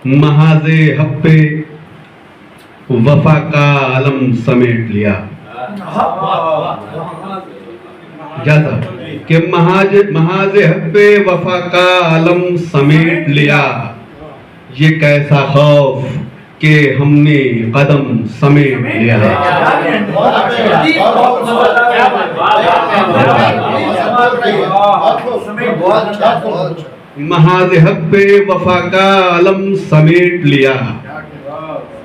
महाजे हप्पे वफा का आलम समेट लिया। क्या था कि महाजे हप्पे वफा का आलम समेट लिया। ये कैसा खौफ कि हमने कदम समेट लिया। महाज हक पे वफा का आलम समेट लिया।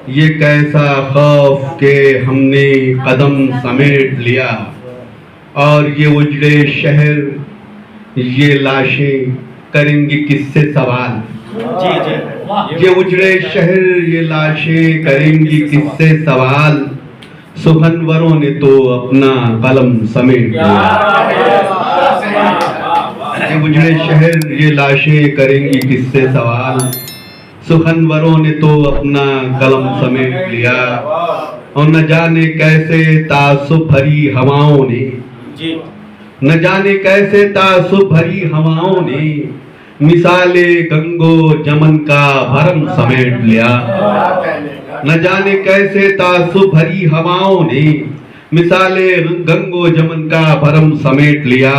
ये कैसा खौफ के हमने कदम समेट लिया। और ये उजड़े शहर, ये लाशें करेंगी किससे सवाल। ये उजड़े शहर, ये लाशें करेंगी किससे सवाल। सुखनवरों ने तो अपना कलम समेट लिया। ये उजड़े शहर, ये लाशें करेंगी किससे सवाल। सुखनवरों ने तो अपना कलम समेट लिया। और न जाने कैसे तासुब भरी हवाओं ने, न जाने कैसे तासुब भरी हवाओं ने मिसाले गंगो जमन का भरम समेट लिया। न जाने कैसे तासुब भरी हवाओं ने मिसाले गंगो जमन का भरम समेट लिया।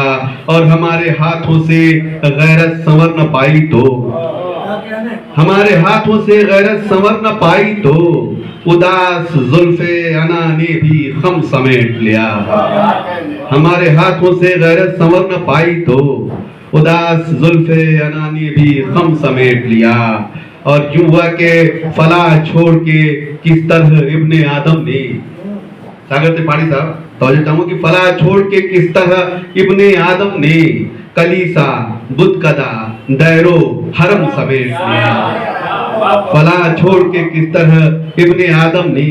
और हमारे हाथों से गैरत संवर न पाई तो, हमारे हाथों से गैरत संवर न पाई तो उदास जुल्फे अना ने भी खम समेट लिया। हमारे हाथों से गैरत संवर न पाई तो उदास जुल्फे अना ने भी खम समेट लिया। और यूं हुआ के फलाह छोड़ के किस तरह इब्ने आदम ने, सागर त्रिपाठी साहब तवज्जो चाहूंगा कि फलाह छोड़ के किस तरह इब्ने आदम ने कलीसा बुतकदा दैरो हरम समेट लिया। फलाह छोड़ के किस तरह इब्ने आदम ने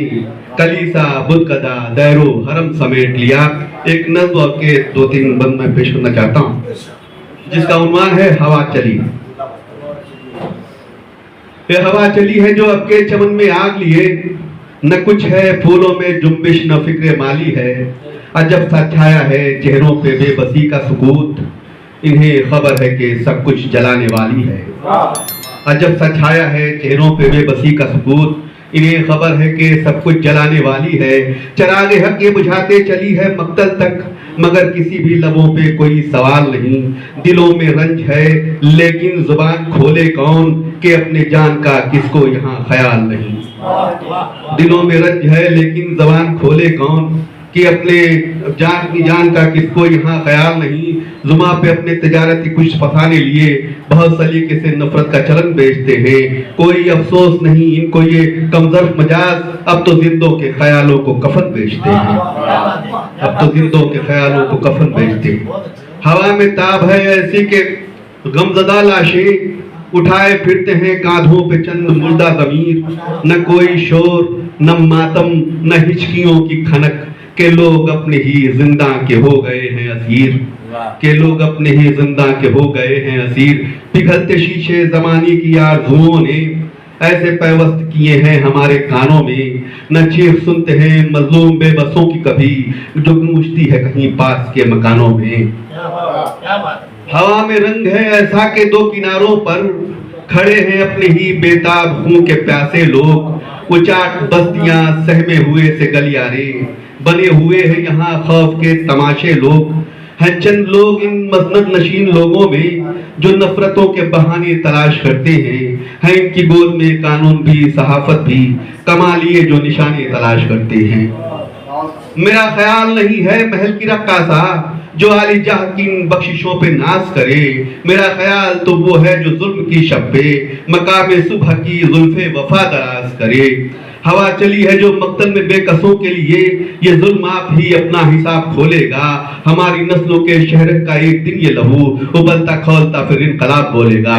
कलीसा बुतकदा दैरो हरम समेट लिया। एक नज़्म के 2-3 बंद मैं पेश करना चाहता हूँ जिसका उन्वान है हवा चली। ये हवा चली है जो अब के चमन में आग लिए, न कुछ है फूलों में जुम्बिश न फिक्र माली है। अजब सा छाया है चेहरों पे बेबसी का सुकूत, इन्हें खबर है कि सब कुछ जलाने वाली है। अजब सा छाया है चेहरों पे बेबसी का सुकूत, इन्हें खबर है कि सब कुछ जलाने वाली है। चरागे हक ये बुझाते चली है मक्तल तक, मगर किसी भी लबों पे कोई सवाल नहीं। दिलों में रंज है लेकिन जुबान खोले कौन, कि अपने जान का किसको यहाँ ख्याल नहीं। दिलों में रंज है लेकिन जुबान खोले कौन, कि अपने जान का किसको यहाँ ख्याल नहीं। जुमा पे अपने तिजारती कुछ फसाने लिए बहुत सलीके से नफरत का चलन बेचते हैं। कोई अफसोस नहीं इनको ये कमजोर मजाज, अब तो जिंदों के ख्यालों को कफन बेचते हैं। अब तो जिंदों के ख्यालों को कफन बेचते हैं। हवा में ताब है ऐसी के गमजदा लाशें उठाए फिरते हैं कांधों पे चंद मुर्दा ज़मीर। न कोई शोर न मातम न हिचकियों की खनक, के लोग अपने ही जिंदा के हो गए हैं असीर। के लोग अपने ही जिंदा के हो गए हैं असीर। पिघलते शीशे जमाने की आरज़ुओं ने ऐसे पैवस्त किए हैं हमारे कानों में। न चीख सुनते हैं मजलूम बेबसों की कभी, जो गूंजती है कहीं पास के मकानों में। हवा में रंग है ऐसा के दो किनारों पर खड़े हैं अपने ही बेताब खून के प्यासे लोग। उचाट बस्तियां सहमे हुए से गलियारे, बने हुए हैं यहाँ खौफ के तमाशे लोग। हैं चंद लोग इन मसनद नशीन लोगों में जो नफरतों के बहाने तलाश करते हैं इनकी गोद में कानून भी सहाफत भी, कमा लिए जो निशाने तलाश करते हैं। मेरा ख्याल नहीं है महल की रक्कासा जो आली जाह की बख्शिशों पे नाज करे। मेरा ख्याल तो वो है जो जुल्म की शब पे मकामे सुबह की जुल्फे वफा दराज करे। हवा चली है जो मक्तल में बेकसों के लिए, ये जुल्म आप ही अपना हिसाब खोलेगा। हमारी नस्लों के शहर का एक दिन ये लहू उबलता खौलता फिर इनकलाब बोलेगा।